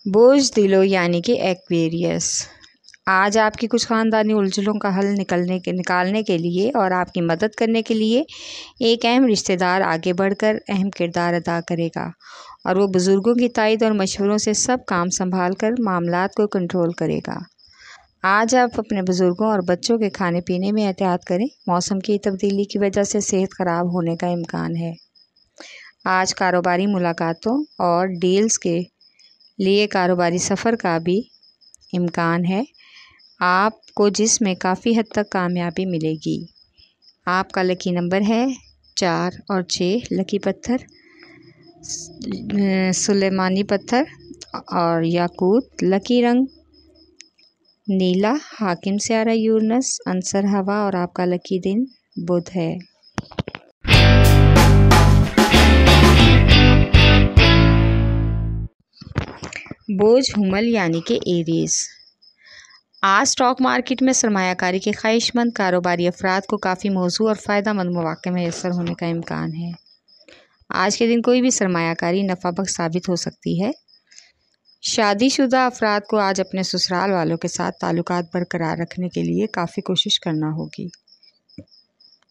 बोझ दिलो यानी कि एक्वेरियस। आज आपकी कुछ ख़ानदानी उलझनों का हल निकालने के लिए और आपकी मदद करने के लिए एक अहम रिश्तेदार आगे बढ़कर अहम किरदार अदा करेगा और वो बुज़ुर्गों की तायद और मशवरों से सब काम संभाल कर मामलात को कंट्रोल करेगा। आज आप अपने बुज़ुर्गों और बच्चों के खाने पीने में एहतियात करें। मौसम की तब्दीली की वजह से सेहत ख़राब होने का इम्कान है। आज कारोबारी मुलाकातों और डील्स के लिए कारोबारी सफ़र का भी इम्कान है, आपको जिसमें काफ़ी हद तक कामयाबी मिलेगी। आपका लकी नंबर है 4 और 6। लकी पत्थर सुलेमानी पत्थर और याकूत। लकी रंग नीला। हाकिम स्यारा यूरनस। अंसर हवा और आपका लकी दिन बुध है। बोझ हुमल यानी कि एरीज। आज स्टॉक मार्केट में सरमायाकारी के ख्वाहिशमंद कारोबारी अफराद को काफ़ी मौजू और फ़ायदेमंद मौक़े मैसर होने का इम्कान है। आज के दिन कोई भी सरमायाकारी नफ़ाबख्श साबित हो सकती है। शादीशुदा अफराद को आज अपने ससुराल वालों के साथ ताल्लुकात बरकरार रखने के लिए काफ़ी कोशिश करना होगी।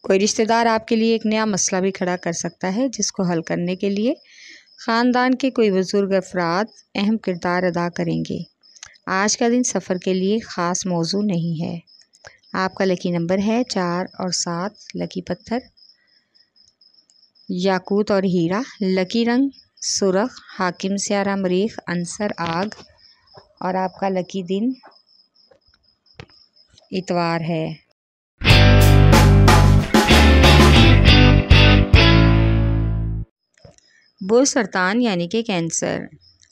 कोई रिश्तेदार आपके लिए एक नया मसला भी खड़ा कर सकता है, जिसको हल करने के लिए ख़ानदान के कोई बुज़ुर्ग अफराद अहम किरदार अदा करेंगे। आज का दिन सफ़र के लिए ख़ास मौजू नहीं है। आपका लकी नंबर है 4 और 7। लकी पत्थर याकूत और हीरा। लकी रंग सुरख। हाकिम स्यारा मरीख। अंसर आग और आपका लकी दिन इतवार है। बोझ सरतान यानी कि कैंसर।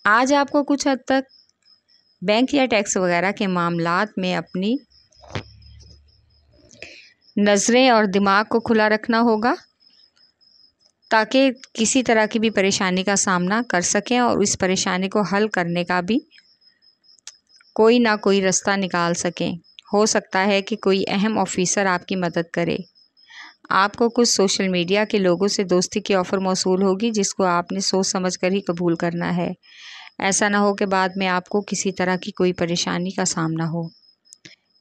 आज आपको कुछ हद तक बैंक या टैक्स वगैरह के मामलात में अपनी नज़रें और दिमाग को खुला रखना होगा, ताकि किसी तरह की भी परेशानी का सामना कर सकें और इस परेशानी को हल करने का भी कोई ना कोई रास्ता निकाल सकें। हो सकता है कि कोई अहम ऑफिसर आपकी मदद करे। आपको कुछ सोशल मीडिया के लोगों से दोस्ती की ऑफ़र मौसूल होगी, जिसको आपने सोच समझ कर ही कबूल करना है। ऐसा ना हो कि बाद में आपको किसी तरह की कोई परेशानी का सामना हो।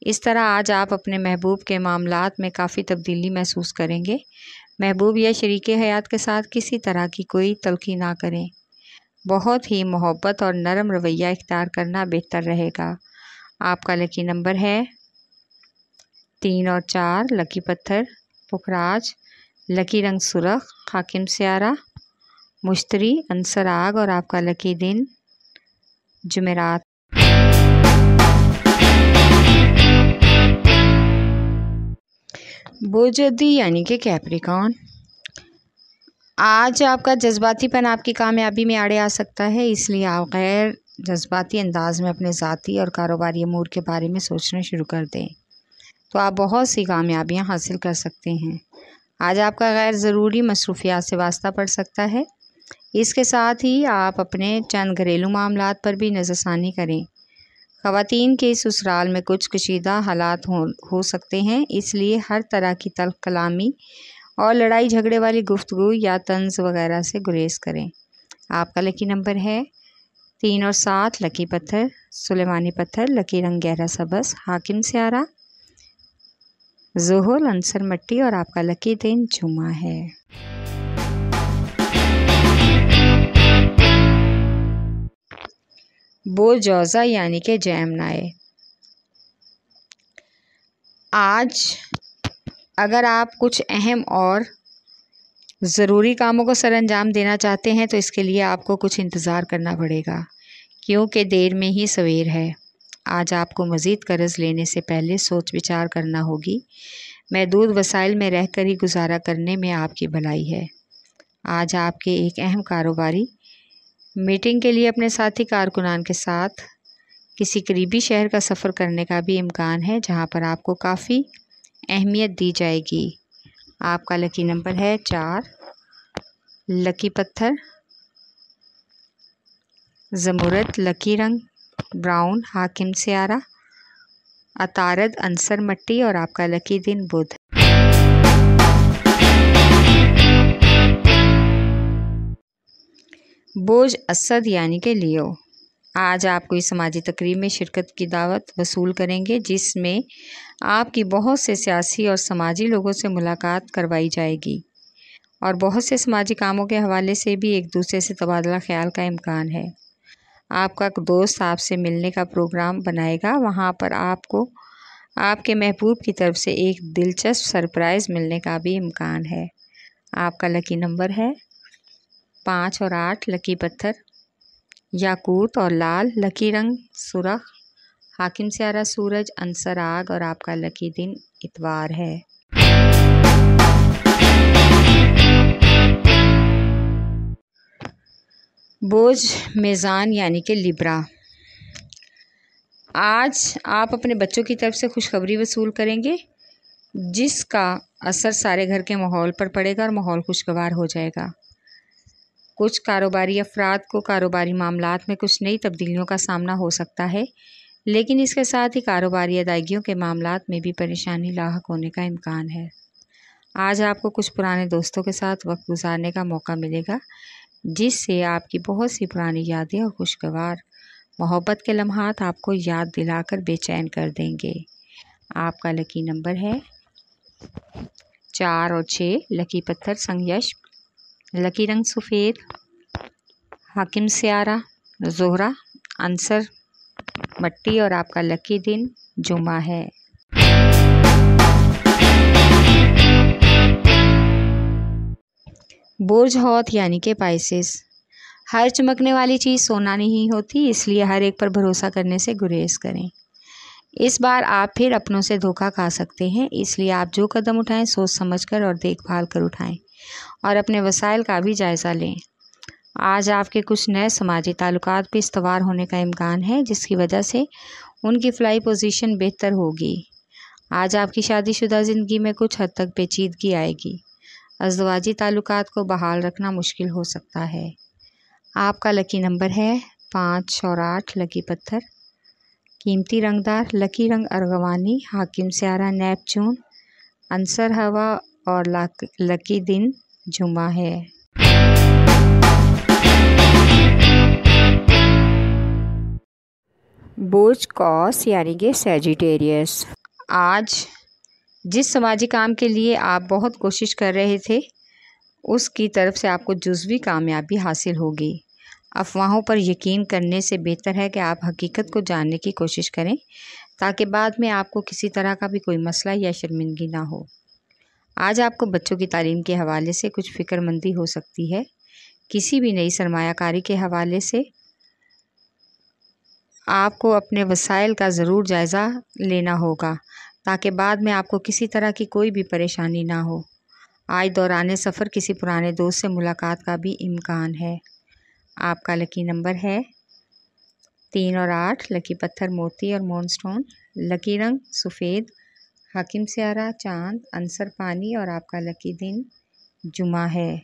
इस तरह आज आप अपने महबूब के मामलात में काफ़ी तब्दीली महसूस करेंगे। महबूब या शरीके हयात के साथ किसी तरह की कोई तल्खी ना करें। बहुत ही मोहब्बत और नरम रवैया इख्तियार करना बेहतर रहेगा। आपका लकी नंबर है 3 और 4। लकी पत्थर पुखराज। लकी रंग सुरख। हाकिम स्यारा मुश्तरी। अंसर आग और आपका लकी दिन जुमेरात। बोझदी यानी कि कैप्रिकॉन। आज आपका जज्बातीपन आपकी कामयाबी में आड़े आ सकता है, इसलिए आप गैर जज्बाती अंदाज में अपने ज़ाती और कारोबारी अमूर के बारे में सोचना शुरू कर दें, तो आप बहुत सी कामयाबियां हासिल कर सकते हैं। आज आपका गैर ज़रूरी मसरूफियात से वास्ता पड़ सकता है। इसके साथ ही आप अपने चंद घरेलू मामलात पर भी नज़रसानी करें। ख़वातीन के ससुराल में कुछ कशीदा हालात हो सकते हैं, इसलिए हर तरह की तल्ख़ कलामी और लड़ाई झगड़े वाली गुफ्तगू या तंज़ वगैरह से गुरेज करें। आपका लकी नंबर है 3 और 7। लकी पत्थर सुलेमानी पत्थर। लकी रंग गहरा सबस। हाकिम स्यारा ज़ोहल। अंसर मट्टी और आपका लकी दिन जुमा है। बोझ जौज़ा यानी कि जैमनाए। आज अगर आप कुछ अहम और ज़रूरी कामों को सरअंजाम देना चाहते हैं, तो इसके लिए आपको कुछ इंतज़ार करना पड़ेगा, क्योंकि देर में ही सवेर है। आज आपको मज़ीद कर्ज़ लेने से पहले सोच विचार करना होगी। महदूद वसाइल में रहकर ही गुजारा करने में आपकी भलाई है। आज आपके एक अहम कारोबारी मीटिंग के लिए अपने साथी कारकुनान के साथ किसी करीबी शहर का सफ़र करने का भी इम्कान है, जहां पर आपको काफ़ी अहमियत दी जाएगी। आपका लकी नंबर है 4। लकी पत्थर ज़मुरद। लकी रंग ब्राउन। हाकिम स्यारा अतारद। अंसर मट्टी और आपका लकी दिन बुध। बोझ असद यानी कि लियो। आज आप कोई समाजी तकरीब में शिरकत की दावत वसूल करेंगे, जिसमें आपकी बहुत से सियासी और समाजी लोगों से मुलाकात करवाई जाएगी और बहुत से समाजी कामों के हवाले से भी एक दूसरे से तबादला ख्याल का इम्कान है। आपका दोस्त आपसे मिलने का प्रोग्राम बनाएगा, वहाँ पर आपको आपके महबूब की तरफ से एक दिलचस्प सरप्राइज़ मिलने का भी इम्कान है। आपका लकी नंबर है 5 और 8। लकी पत्थर याकूत और लाल। लकी रंग सुरख। हाकिम स्यारा सूरज, अंसर आग और आपका लकी दिन इतवार है। बोझ मेज़ान यानी कि लिब्रा। आज आप अपने बच्चों की तरफ से खुशखबरी वसूल करेंगे, जिसका असर सारे घर के माहौल पर पड़ेगा और माहौल खुशगवार हो जाएगा। कुछ कारोबारी अफराद को कारोबारी मामलात में कुछ नई तब्दीलियों का सामना हो सकता है, लेकिन इसके साथ ही कारोबारी अदायगियों के मामलात में भी परेशानी लाहक होने का इम्कान है। आज आपको कुछ पुराने दोस्तों के साथ वक्त गुजारने का मौका मिलेगा, जिससे आपकी बहुत सी पुरानी यादें और खुशगवार मोहब्बत के लम्हात आपको याद दिलाकर बेचैन कर देंगे। आपका लकी नंबर है 4 और 6। लकी पत्थर संयश। लकी रंग सफ़ेद। हाकिम स्यारा ज़ोहरा, अंसर मट्टी और आपका लकी दिन जुमा है। बोझ हौत यानी कि पाइसेस। हर चमकने वाली चीज़ सोना नहीं होती, इसलिए हर एक पर भरोसा करने से गुरेज करें। इस बार आप फिर अपनों से धोखा खा सकते हैं, इसलिए आप जो कदम उठाएं सोच समझकर और देखभाल कर उठाएं और अपने वसाइल का भी जायज़ा लें। आज आपके कुछ नए समाजी ताल्लुकात भी इस्तवार होने का इम्कान है, जिसकी वजह से उनकी फ़लाई पोजीशन बेहतर होगी। आज आपकी शादीशुदा ज़िंदगी में कुछ हद तक पेचीदगी आएगी। अज़दवाजी ताल्लुकात को बहाल रखना मुश्किल हो सकता है। आपका लकी नंबर है 5 और 8। लकी पत्थर कीमती रंगदार। लकी रंग अर्गवानी। हाकिम स्यारा नेपचून, अंसर हवा और लकी दिन जुमा है। बोझ कॉस यानी कि सैजिटेरियस। आज जिस समाजी काम के लिए आप बहुत कोशिश कर रहे थे, उसकी तरफ से आपको जुज़वी कामयाबी हासिल होगी। अफवाहों पर यकीन करने से बेहतर है कि आप हकीकत को जानने की कोशिश करें, ताकि बाद में आपको किसी तरह का भी कोई मसला या शर्मिंदगी ना हो। आज आपको बच्चों की तालीम के हवाले से कुछ फ़िक्रमंदी हो सकती है। किसी भी नई सरमायाकारी के हवाले से आपको अपने वसाइल का ज़रूर जायज़ा लेना होगा, ताकि बाद में आपको किसी तरह की कोई भी परेशानी ना हो। आज दौरान सफ़र किसी पुराने दोस्त से मुलाकात का भी इम्कान है। आपका लकी नंबर है 3 और 8। लकी पत्थर मोती और मूनस्टोन। लकी रंग सफ़ेद। हाकिम स्यारा चांद, अंसर पानी और आपका लकी दिन जुमा है।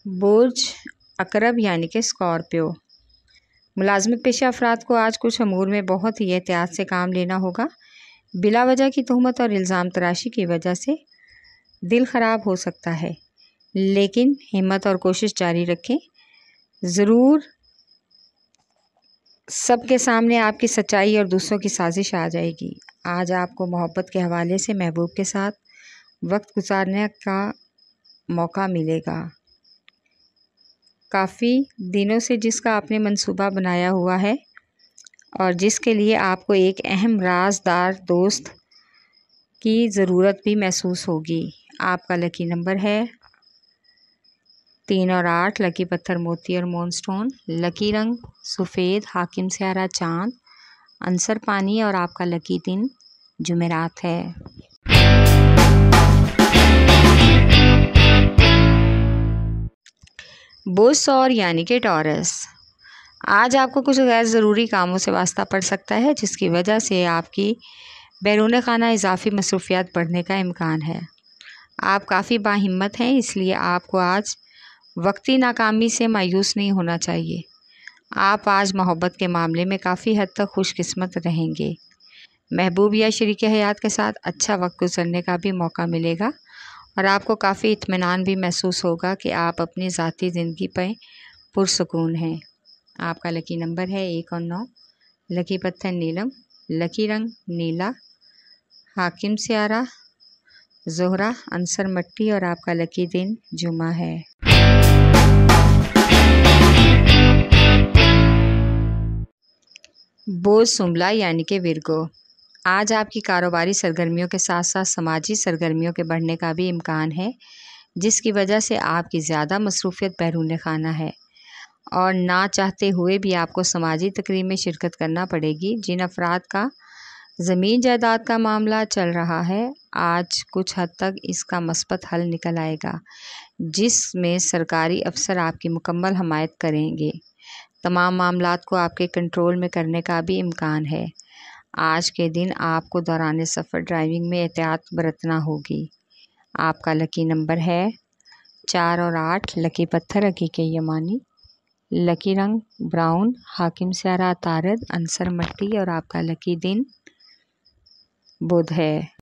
बोझ अकरब यानी कि स्कॉर्पियो। मुलाजमत पेशा अफराद को आज कुछ अमूर में बहुत ही एहतियात से काम लेना होगा। बिला वजह की तहमत और इल्ज़ाम तराशी की वजह से दिल ख़राब हो सकता है, लेकिन हिम्मत और कोशिश जारी रखें। ज़रूर सबके सामने आपकी सच्चाई और दूसरों की साजिश आ जाएगी। आज आपको मोहब्बत के हवाले से महबूब के साथ वक्त गुजारने का मौका मिलेगा। काफ़ी दिनों से जिसका आपने मंसूबा बनाया हुआ है और जिसके लिए आपको एक अहम राजदार दोस्त की ज़रूरत भी महसूस होगी। आपका लकी नंबर है 3 और 8। लकी पत्थर मोती और मूनस्टोन। लकी रंग सफ़ेद। हाकिम स्यारा चांद, अंसर पानी और आपका लकी दिन जुमेरात है। बोझ सौर यानी कि टॉरस। आज आपको कुछ गैर ज़रूरी कामों से वास्ता पड़ सकता है, जिसकी वजह से आपकी बैरून खाना इजाफ़ी मसरूफ़ियात बढ़ने का इम्कान है। आप काफ़ी बाहिम्मत हैं, इसलिए आपको आज वक्ती नाकामी से मायूस नहीं होना चाहिए। आप आज मोहब्बत के मामले में काफ़ी हद तक खुशकिस्मत रहेंगे। महबूब या शरीक हयात के साथ अच्छा वक्त गुजरने का भी मौका मिलेगा और आपको काफ़ी इत्मीनान भी महसूस होगा कि आप अपनी ज़ाती ज़िंदगी पर पुरसुकून हैं। आपका लकी नंबर है 1 और 9। लकी पत्थर नीलम, लकी रंग नीला, हाकिम सियारा, ज़ोहरा, अंसर मट्टी और आपका लकी दिन जुमा है। बोझ सुंबला यानी कि विर्गो, आज आपकी कारोबारी सरगर्मियों के साथ साथ समाजी सरगर्मियों के बढ़ने का भी इम्कान है, जिसकी वजह से आपकी ज़्यादा मसरूफ़ियत बैरून खाना है और ना चाहते हुए भी आपको समाजी तकरीब में शिरकत करना पड़ेगी। जिन अफराद का ज़मीन जायदाद का मामला चल रहा है, आज कुछ हद तक इसका मस्बत हल निकल आएगा, जिसमें सरकारी अफसर आपकी मुकम्मल हमायत करेंगे। तमाम मामलात को आपके कंट्रोल में करने का भी इम्कान है। आज के दिन आपको दौरान सफ़र ड्राइविंग में एहतियात बरतना होगी। आपका लकी नंबर है 4 और 8। लकी पत्थर हकीके यमानी, लकी रंग ब्राउन, हाकिम सियारा तारद, अंसर मट्टी और आपका लकी दिन बुध है।